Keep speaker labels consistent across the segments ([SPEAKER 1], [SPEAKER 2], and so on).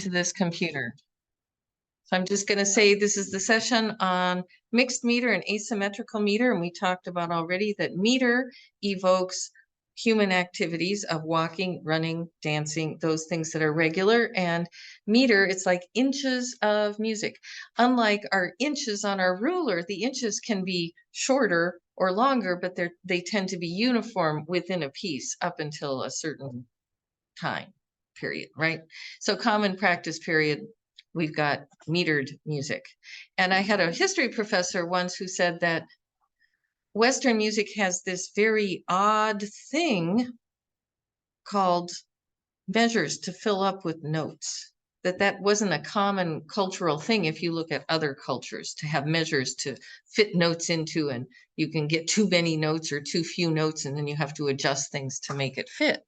[SPEAKER 1] to this computer. So I'm just going to say this is the session on mixed meter and asymmetrical meter. And we talked about already that meter evokes human activities of walking, running, dancing, those things that are regular. And meter, it's like inches of music. Unlike our inches on our ruler, the inches can be shorter or longer, but they tend to be uniform within a piece up until a certain time period, right? So common practice period, we've got metered music. And I had a history professor once who said that Western music has this very odd thing called measures to fill up with notes, that wasn't a common cultural thing if you look at other cultures, to have measures to fit notes into, and you can get too many notes or too few notes, and then you have to adjust things to make it fit.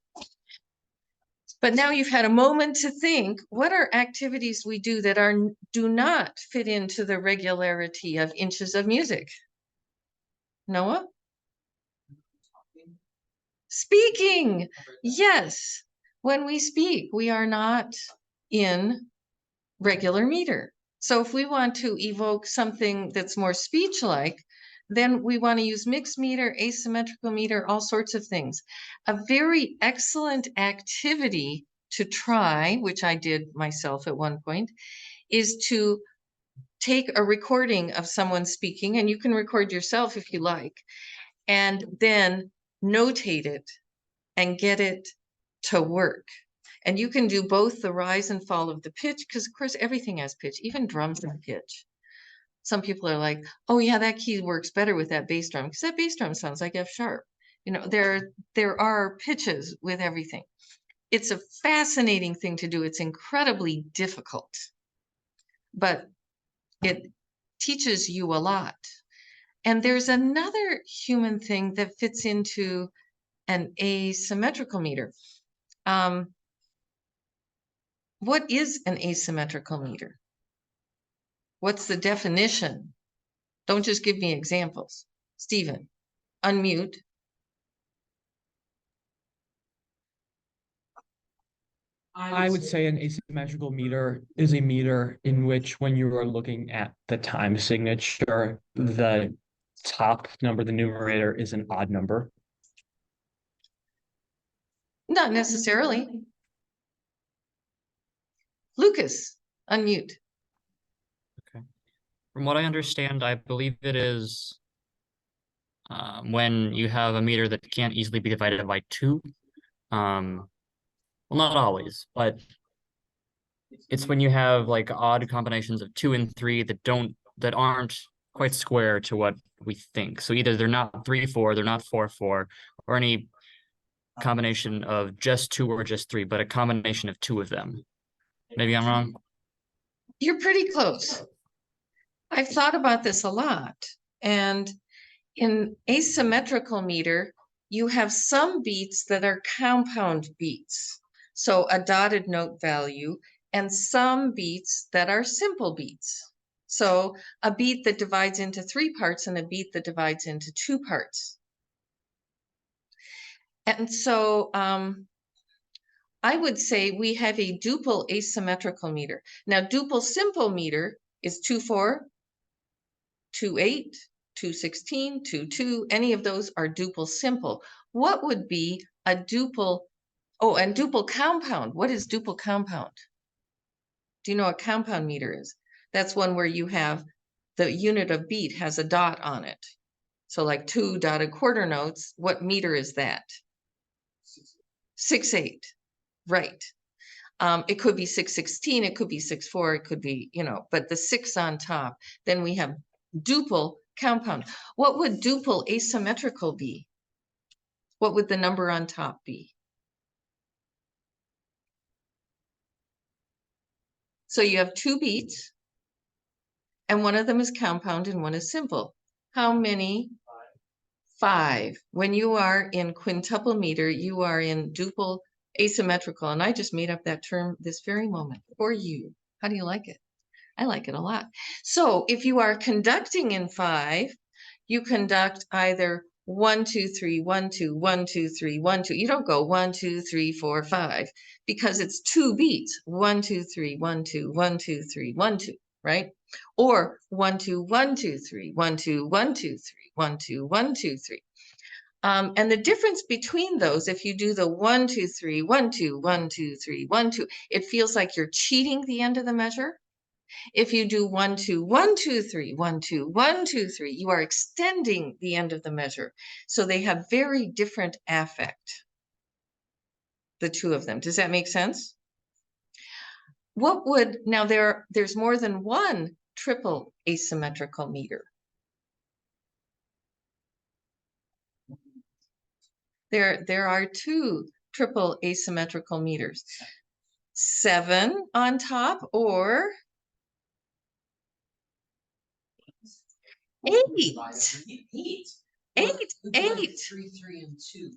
[SPEAKER 1] But now you've had a moment to think, what are activities we do that do not fit into the regularity of inches of music? Noah? Speaking. Yes. When we speak, we are not in regular meter. So if we want to evoke something that's more speech-like, then we want to use mixed meter, asymmetrical meter, all sorts of things. A very excellent activity to try, which I did myself at one point, is to take a recording of someone speaking, and you can record yourself if you like, and then notate it and get it to work. And you can do both the rise and fall of the pitch, because of course everything has pitch, even drums have pitch. Some people are like, oh yeah, that key works better with that bass drum, because that bass drum sounds like F sharp. You know, there are pitches with everything. It's a fascinating thing to do. It's incredibly difficult, but it teaches you a lot. And there's another human thing that fits into an asymmetrical meter. What is an asymmetrical meter? What's the definition? Don't just give me examples. Stephen, unmute.
[SPEAKER 2] I would say an asymmetrical meter is a meter in which, when you are looking at the time signature, the top number, the numerator, is an odd number.
[SPEAKER 1] Not necessarily. Lucas, unmute.
[SPEAKER 3] Okay. From what I understand, I believe it is when you have a meter that can't easily be divided by 2. Well, not always, but it's when you have like odd combinations of 2 and 3 that aren't quite square to what we think. So either they're not 3-4, they're not 4-4, or any combination of just 2 or just 3, but a combination of 2 of them. Maybe I'm wrong.
[SPEAKER 1] You're pretty close. I've thought about this a lot. And in asymmetrical meter, you have some beats that are compound beats. So a dotted note value, and some beats that are simple beats. So a beat that divides into 3 parts and a beat that divides into 2 parts. And so I would say we have a duple asymmetrical meter. Now, duple simple meter is 2-4, 2-8, 2-16, 2-2. Any of those are duple simple. What would be a duple? Oh, and duple compound. What is duple compound? Do you know what compound meter is? That's one where you have the unit of beat has a dot on it. So like 2 dotted quarter notes. What meter is that? 6-8. Right. It could be 6-16, it could be 6-4, it could be, you know, but the 6 on top. Then we have duple compound. What would duple asymmetrical be? What would the number on top be? So you have 2 beats, and one of them is compound and one is simple. How many? 5. When you are in quintuple meter, you are in duple asymmetrical. And I just made up that term this very moment for you. How do you like it? I like it a lot. So if you are conducting in 5, you conduct either 1, 2, 3, 1, 2, 1, 2, 3, 1, 2. You don't go 1, 2, 3, 4, 5 because it's 2 beats. 1, 2, 3, 1, 2, 1, 2, 3, 1, 2, right? Or 1, 2, 1, 2, 3, 1, 2, 1, 2, 3, 1, 2, 1, 2, 3. And the difference between those, if you do the 1, 2, 3, 1, 2, 1, 2, 3, 1, 2, it feels like you're cheating the end of the measure. If you do 1, 2, 1, 2, 3, 1, 2, 1, 2, 3, you are extending the end of the measure. So they have very different affect, the two of them. Does that make sense? What would, now there's more than one triple asymmetrical meter. There are 2 triple asymmetrical meters. 7 on top or 8. 8, 8.
[SPEAKER 4] 3, 3, and 2.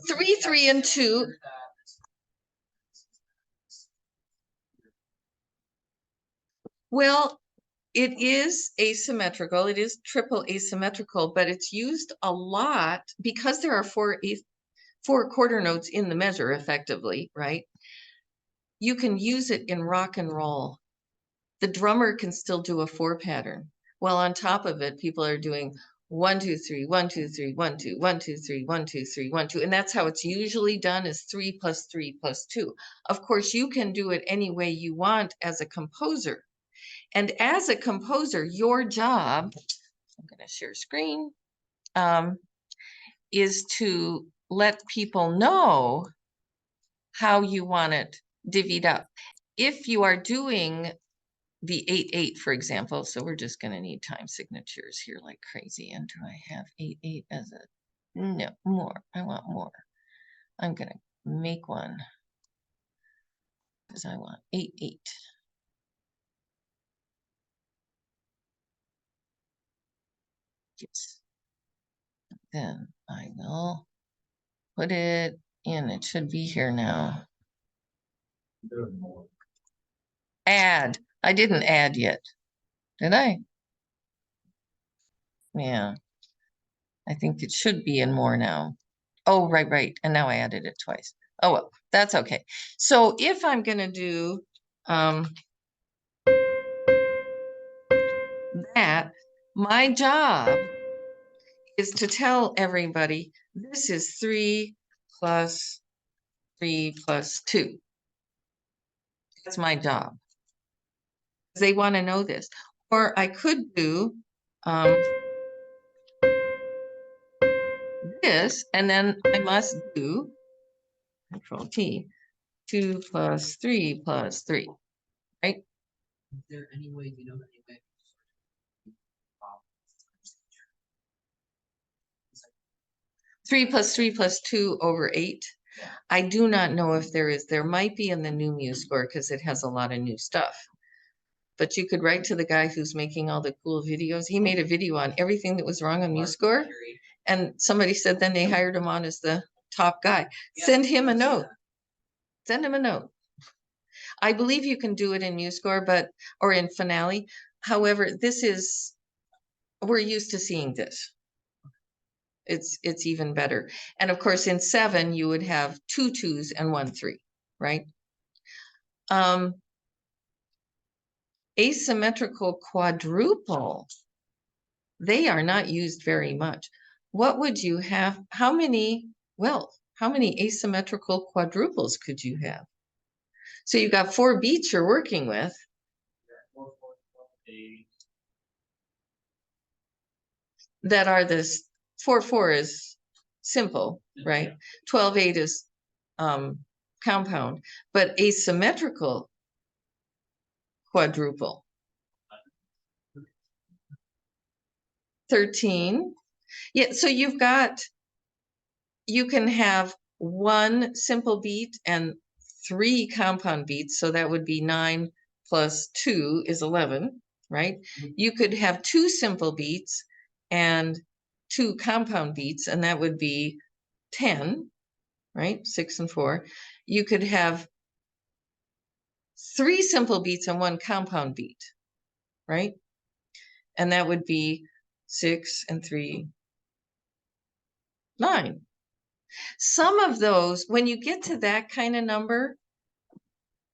[SPEAKER 1] 3, 3, and 2. Well, it is asymmetrical. It is triple asymmetrical, but it's used a lot because there are 4 quarter notes in the measure effectively, right? You can use it in rock and roll. The drummer can still do a 4 pattern. Well, on top of it, people are doing 1, 2, 3, 1, 2, 3, 1, 2, 1, 2, 3, 1, 2, 3, 1, 2. And that's how it's usually done, is 3 plus 3 plus 2. Of course, you can do it any way you want as a composer. And as a composer, your job, I'm going to share screen, is to let people know how you want it divvied up. If you are doing the 8, 8, for example, so we're just going to need time signatures here like crazy. And do I have 8, 8 as a, no, more, I want more. I'm going to make one because I want 8, 8. Yes. Then I will put it in. It should be here now. Add. I didn't add yet. Did I? Yeah. I think it should be in more now. Oh, right, right. And now I added it twice. Oh, well, that's okay. So if I'm going to do that, my job is to tell everybody this is 3 plus 3 plus 2. That's my job. They want to know this. Or I could do this, and then I must do Control T, 2 plus 3 plus 3, right?
[SPEAKER 4] Is there any way, you know, any way?
[SPEAKER 1] 3 plus 3 plus 2 over 8. I do not know if there is. There might be in the new MuseScore because it has a lot of new stuff. But you could write to the guy who's making all the cool videos. He made a video on everything that was wrong on MuseScore. And somebody said then they hired him on as the top guy. Send him a note. Send him a note. I believe you can do it in MuseScore, or in Finale. However, we're used to seeing this. It's even better. And of course, in 7, you would have 2 2s and 1 3, right? Asymmetrical quadruple, they are not used very much. What would you have? How many asymmetrical quadruples could you have? So you've got 4 beats you're working with. That are this 4 4 is simple, right? 12 8 is compound, but asymmetrical quadruple. 13. Yeah, so you can have 1 simple beat and 3 compound beats. So that would be 9 plus 2 is 11, right? You could have 2 simple beats and 2 compound beats, and that would be 10, right? 6 and 4. You could have 3 simple beats and 1 compound beat, right? And that would be 6 and 3, 9. Some of those, when you get to that kind of number,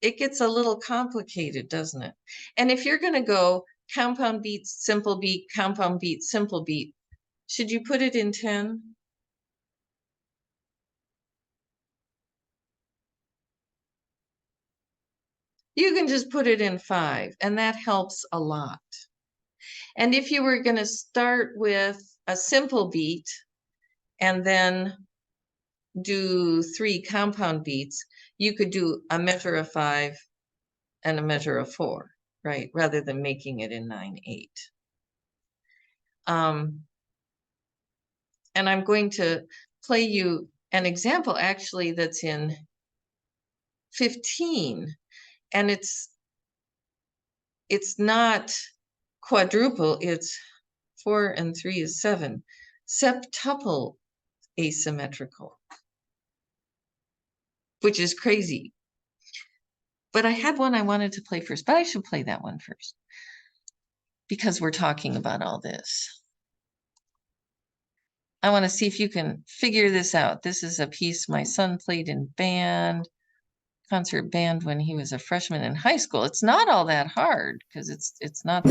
[SPEAKER 1] it gets a little complicated, doesn't it? And if you're going to go compound beat, simple beat, compound beat, simple beat, should you put it in 10? You can just put it in 5, and that helps a lot. And if you were going to start with a simple beat and then do 3 compound beats, you could do a measure of 5 and a measure of 4, right? Rather than making it in 9/8. And I'm going to play you an example actually that's in 15, and it's not quadruple, it's 4 and 3 is 7, septuple asymmetrical, which is crazy. But I had one I wanted to play first, but I should play that one first because we're talking about all this. I want to see if you can figure this out. This is a piece my son played in concert band when he was a freshman in high school. It's not all that hard because it's not.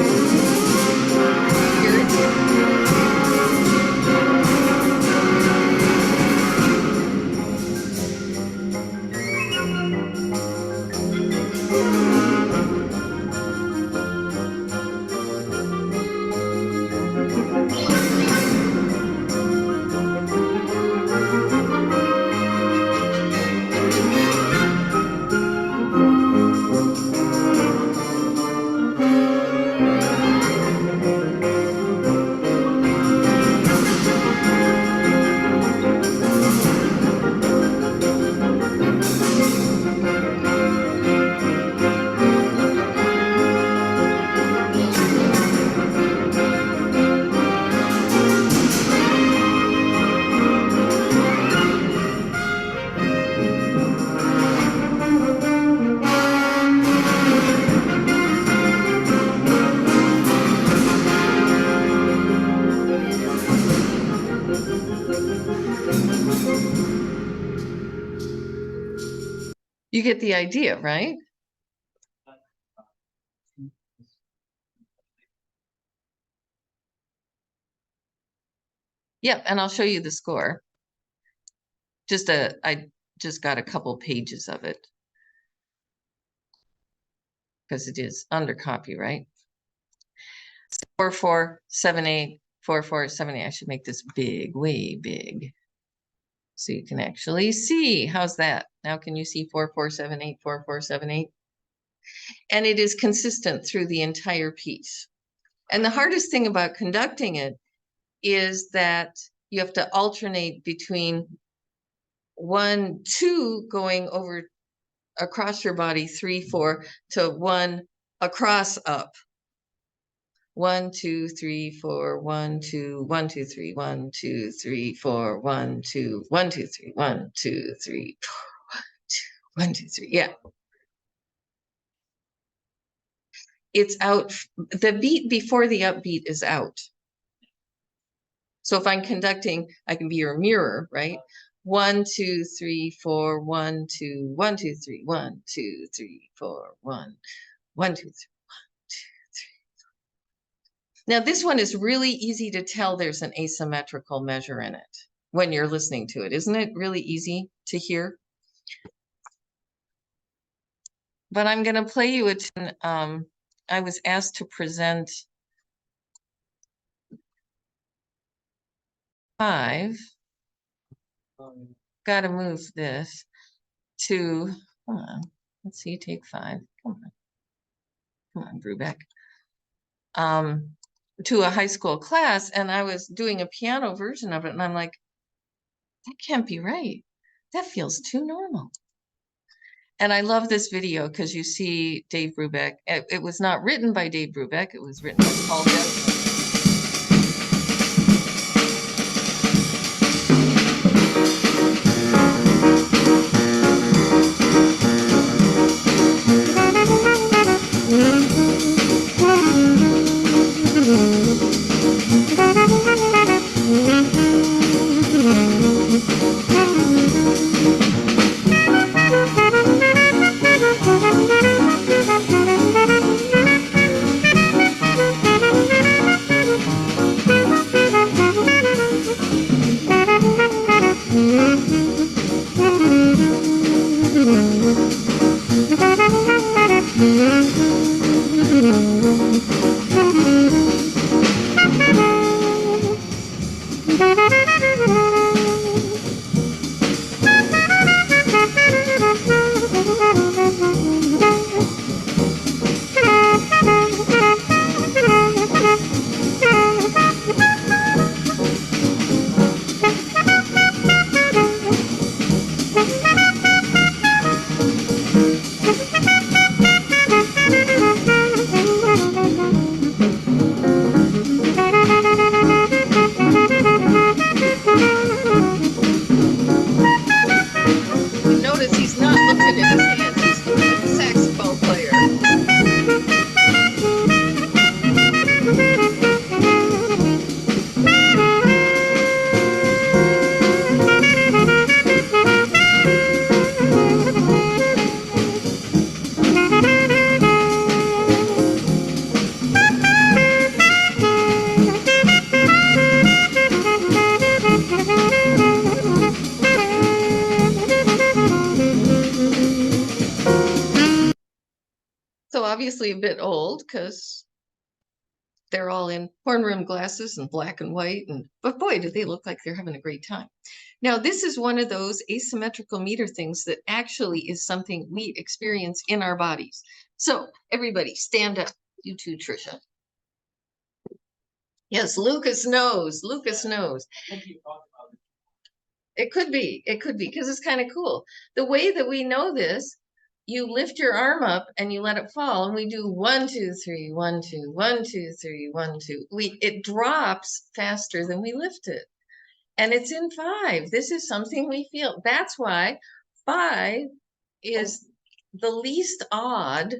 [SPEAKER 1] You get the idea, right? Yep, and I'll show you the score. I just got a couple pages of it because it is under copyright. 4478, 4478. I should make this big, way big, so you can actually see. How's that? Now can you see 4478, 4478? And it is consistent through the entire piece. And the hardest thing about conducting it is that you have to alternate between 1, 2 going over across your body, 3, 4 to 1 across up. 1, 2, 3, 4, 1, 2, 1, 2, 3, 1, 2, 3, 4, 1, 2, 1, 2, 3, 1, 2, 3, 4, 1, 2, 1, 2, 3. Yeah. It's out. The beat before the upbeat is out. So if I'm conducting, I can be your mirror, right? 1, 2, 3, 4, 1, 2, 1, 2, 3, 1, 2, 3, 4, 1, 1, 2, 3, 1, 2, 3. Now this one is really easy to tell there's an asymmetrical measure in it when you're listening to it. Isn't it really easy to hear? But I'm going to play you a tune. I was asked to present 5. Got to move this to, come on, let's see, take 5. Come on, Brubeck. To a high school class, and I was doing a piano version of it, and I'm like, that can't be right. That feels too normal. And I love this video because you see Dave Brubeck. It was not written by Dave Brubeck. It was written by Paul Desmond. Notice he's not looking at his hands, he's looking at the saxophone player. So obviously a bit old because they're all in horn rim glasses and black and white, but boy, do they look like they're having a great time. Now, this is one of those asymmetrical meter things that actually is something we experience in our bodies. So everybody stand up, you too, Trisha. Yes, Lucas knows, Lucas knows. It could be, because it's kind of cool. The way that we know this, you lift your arm up and you let it fall, and we do 1, 2, 3, 1, 2, 1, 2, 3, 1, 2. It drops faster than we lift it. And it's in 5. This is something we feel. That's why 5 is the least odd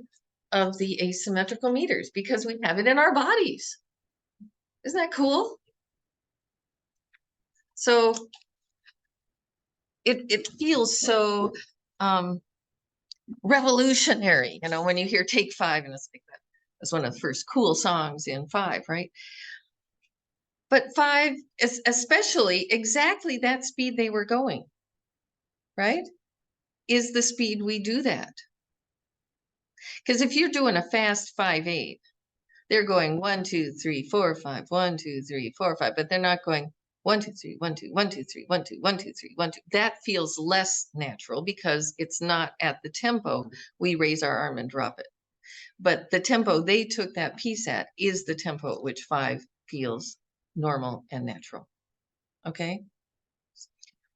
[SPEAKER 1] of the asymmetrical meters, because we have it in our bodies. Isn't that cool? So it feels so revolutionary, you know, when you hear Take 5, and it's like that. That's one of the first cool songs in 5, right? But 5 is especially exactly that speed they were going, right? Is the speed we do that. Because if you're doing a fast 5/8, they're going 1, 2, 3, 4, 5, 1, 2, 3, 4, 5, but they're not going 1, 2, 3, 1, 2, 1, 2, 3, 1, 2, 1, 2, 3, 1, 2. That feels less natural because it's not at the tempo we raise our arm and drop it. But the tempo they took that piece at is the tempo at which 5 feels normal and natural. Okay?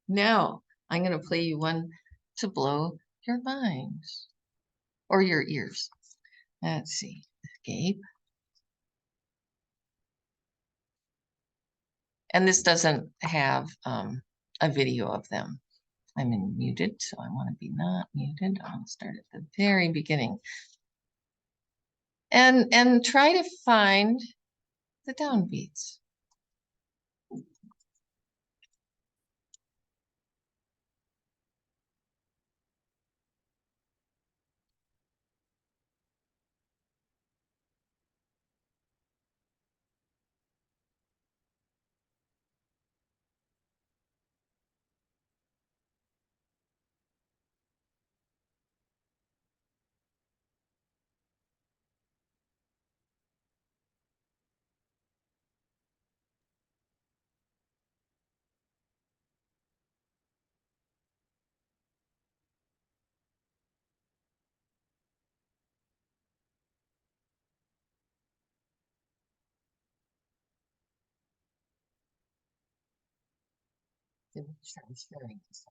[SPEAKER 1] Now, I'm going to play you one to blow your minds or your ears. Let's see. Escape. And this doesn't have a video of them. I'm muted, so I want to be not muted. I'll start at the very beginning. And try to find the downbeats. Sharing this.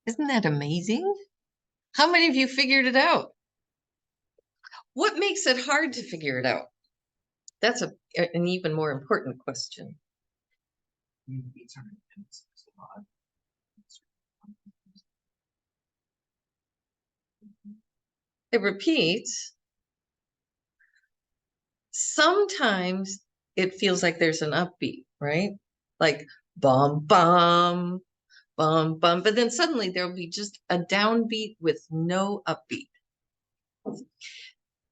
[SPEAKER 1] Isn't that amazing? How many of you figured it out? What makes it hard to figure it out? That's an even more important question. It repeats. Sometimes it feels like there's an upbeat, right? Like bum, bum, bum, bum. But then suddenly there'll be just a downbeat with no upbeat.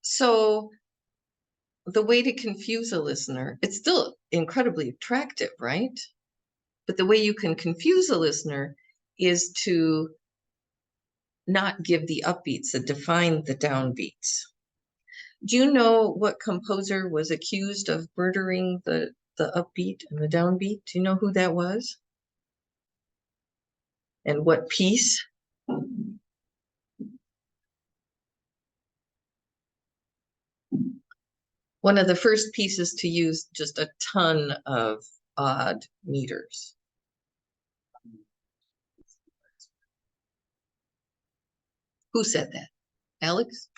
[SPEAKER 1] So the way to confuse a listener, it's still incredibly attractive, right? But the way you can confuse a listener is to not give the upbeats that define the downbeats. Do you know what composer was accused of murdering the upbeat and the downbeat? Do you know who that was? And what piece? One of the first pieces to use just a ton of odd meters. Who said that? Alex?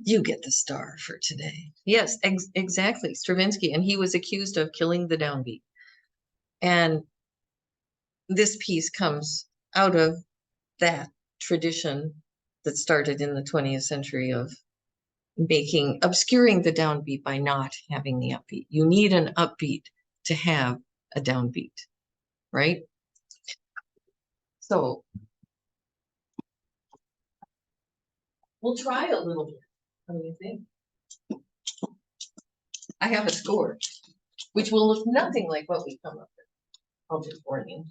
[SPEAKER 1] You get the star for today. Yes, exactly. Stravinsky. And he was accused of killing the downbeat. And this piece comes out of that tradition that started in the 20th century of obscuring the downbeat by not having the upbeat. You need an upbeat to have a downbeat, right? So we'll try a little bit. What do you think? I have a score, which will look nothing like what we come up with. I'll just warn you.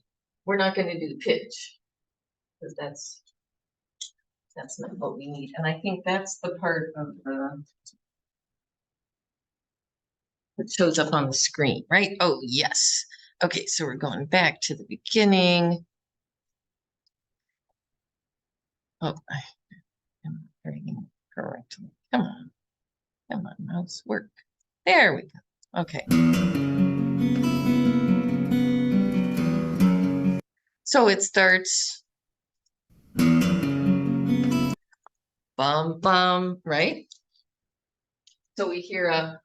[SPEAKER 1] We're not going to do pitch, because that's not what we need. And I think that's the part of the that shows up on the screen, right? Oh, yes. Okay, so we're going back to the beginning. Oh, I am writing correctly. Come on, mouse, work. There we go. Okay. So it starts bum, bum, right? So we hear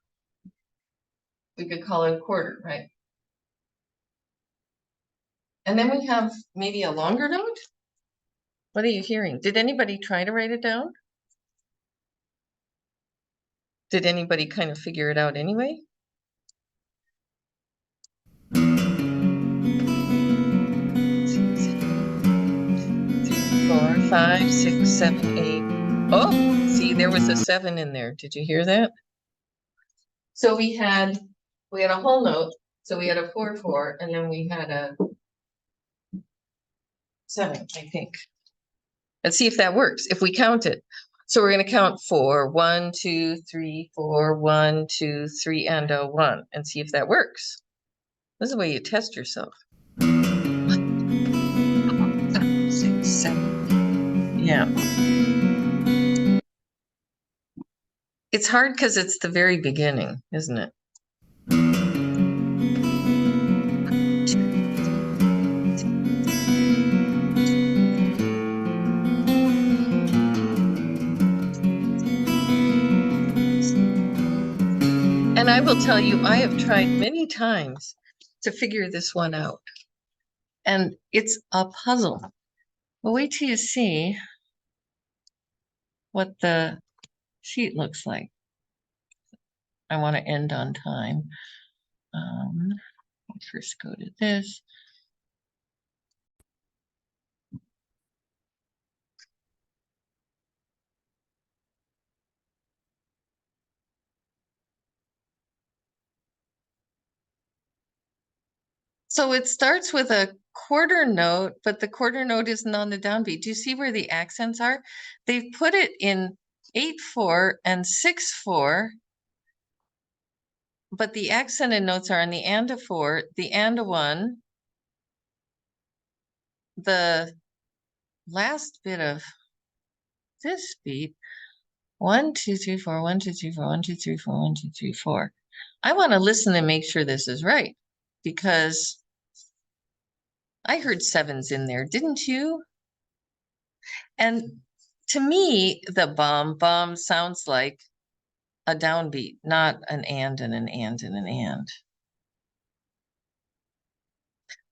[SPEAKER 1] we could call it a quarter, right? And then we have maybe a longer note. What are you hearing? Did anybody try to write it down? Did anybody kind of figure it out anyway? 4, 5, 6, 7, 8. Oh, see, there was a 7 in there. Did you hear that? So we had a whole note. So we had a 4, 4, and then we had a 7, I think. Let's see if that works. If we count it. So we're going to count 4, 1, 2, 3, 4, 1, 2, 3, and a 1, and see if that works. This is the way you test yourself. 1, 5, 6, 7. Yeah. It's hard because it's the very beginning, isn't it? And I will tell you, I have tried many times to figure this one out. And it's a puzzle. Well, wait till you see what the sheet looks like. I want to end on time. Let's first go to this. So it starts with a quarter note, but the quarter note isn't on the downbeat. Do you see where the accents are? They've put it in 8/4 and 6/4, but the accented notes are on the and a 4, the and a 1, the last bit of this beat, 1, 2, 3, 4, 1, 2, 3, 4, 1, 2, 3, 4, 1, 2, 3, 4. I want to listen and make sure this is right, because I heard 7s in there, didn't you? And to me, the bum sounds like a downbeat, not an and and an and and an and.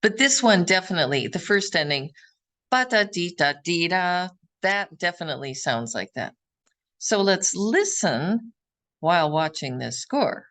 [SPEAKER 1] But this one definitely, the first ending, ba-da-dee-da-dee-da, that definitely sounds like that. So let's listen while watching this score.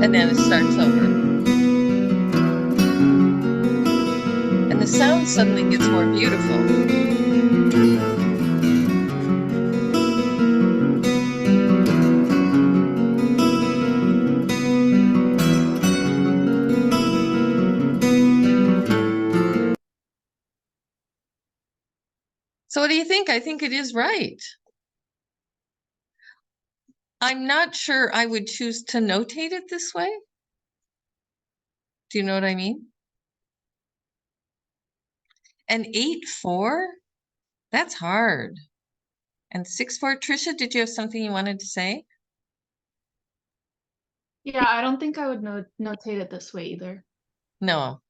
[SPEAKER 1] And then it starts over. And the sound suddenly gets more beautiful. So what do you think? I think it is right. I'm not sure I would choose to notate it this way. Do you know what I mean? And 8-4, that's hard. And 6-4, Trisha, did you have something you wanted to say?
[SPEAKER 5] Yeah, I don't think I would notate it this way either.
[SPEAKER 1] No.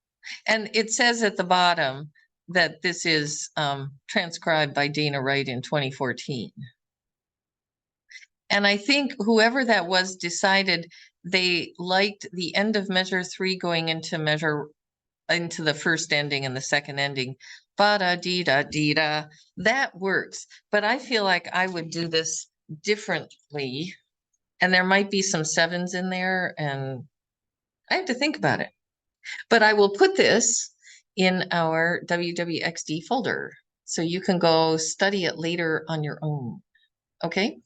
[SPEAKER 1] And it says at the bottom that this is transcribed by Dana Wright in 2014. And I think whoever that was decided they liked the end of measure 3 going into the first ending and the second ending. Ba-da-dee-da-dee-da. That works. But I feel like I would do this differently. And there might be some 7s in there, and I have to think about it. But I will put this in our WWXD folder, so you can go study it later on your own. Okay?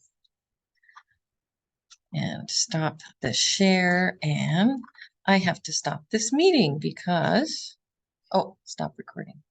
[SPEAKER 1] And stop the share, and I have to stop this meeting because, oh, stop recording.